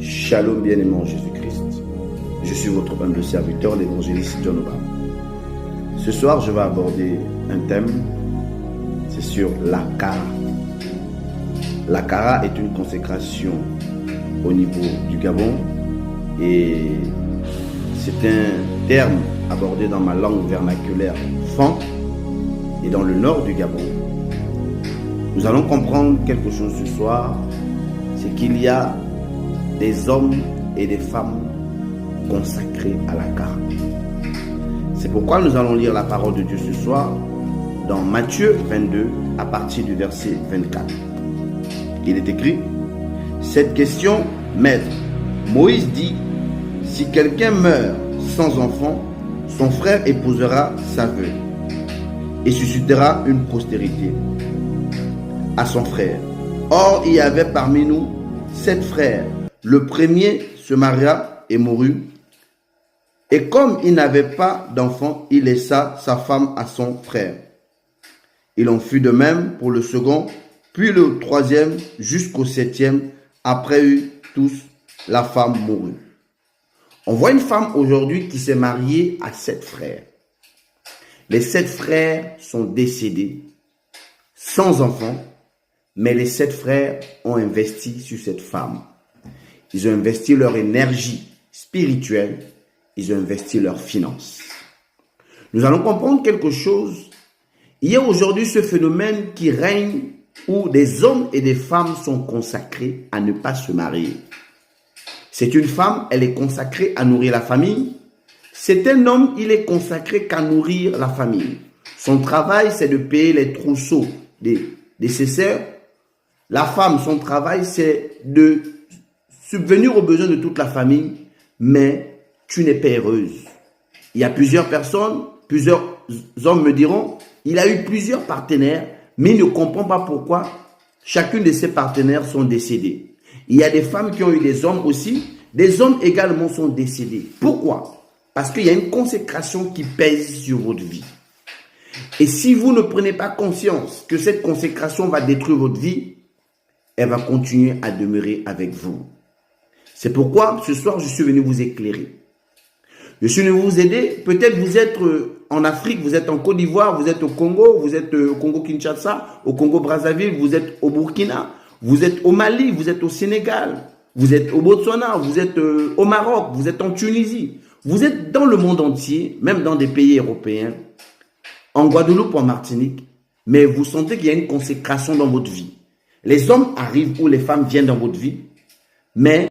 Shalom bien-aimé en Jésus-Christ. Je suis votre humble serviteur, l'évangéliste John Obama. Ce soir, je vais aborder un thème, c'est sur la Kara. La Kara est une consécration au niveau du Gabon et c'est un terme abordé dans ma langue vernaculaire Fan et dans le nord du Gabon. Nous allons comprendre quelque chose ce soir, c'est qu'il y a des hommes et des femmes consacrés à la Kara. C'est pourquoi nous allons lire la parole de Dieu ce soir dans Matthieu 22 à partir du verset 24. Il est écrit: cette question, maître, Moïse dit, si quelqu'un meurt sans enfant, son frère épousera sa veuve et suscitera une postérité à son frère. Or, il y avait parmi nous 7 frères. Le premier se maria et mourut. Et comme il n'avait pas d'enfant, il laissa sa femme à son frère. Il en fut de même pour le second, puis le troisième, jusqu'au 7e. Après eux tous, la femme mourut. On voit une femme aujourd'hui qui s'est mariée à 7 frères. Les 7 frères sont décédés, sans enfant, mais les 7 frères ont investi sur cette femme. Ils ont investi leur énergie spirituelle, ils ont investi leurs finances. Nous allons comprendre quelque chose. Il y a aujourd'hui ce phénomène qui règne où des hommes et des femmes sont consacrés à ne pas se marier. C'est une femme, elle est consacrée à nourrir la famille. C'est un homme, il est consacré qu'à nourrir la famille. Son travail, c'est de payer les trousseaux de ses sœurs. La femme, son travail, c'est de subvenir aux besoins de toute la famille, mais tu n'es pas heureuse. Il y a plusieurs personnes, plusieurs hommes me diront, il a eu plusieurs partenaires, mais il ne comprend pas pourquoi chacune de ses partenaires sont décédés. Il y a des femmes qui ont eu des hommes aussi, des hommes également sont décédés. Pourquoi? Parce qu'il y a une consécration qui pèse sur votre vie. Et si vous ne prenez pas conscience que cette consécration va détruire votre vie, elle va continuer à demeurer avec vous. C'est pourquoi ce soir, je suis venu vous éclairer. Je suis venu vous aider. Peut-être vous êtes en Afrique, vous êtes en Côte d'Ivoire, vous êtes au Congo, vous êtes au Congo-Kinshasa, au Congo-Brazzaville, vous êtes au Burkina, vous êtes au Mali, vous êtes au Sénégal, vous êtes au Botswana, vous êtes au Maroc, vous êtes en Tunisie. Vous êtes dans le monde entier, même dans des pays européens, en Guadeloupe, en Martinique, mais vous sentez qu'il y a une consécration dans votre vie. Les hommes arrivent ou les femmes viennent dans votre vie, mais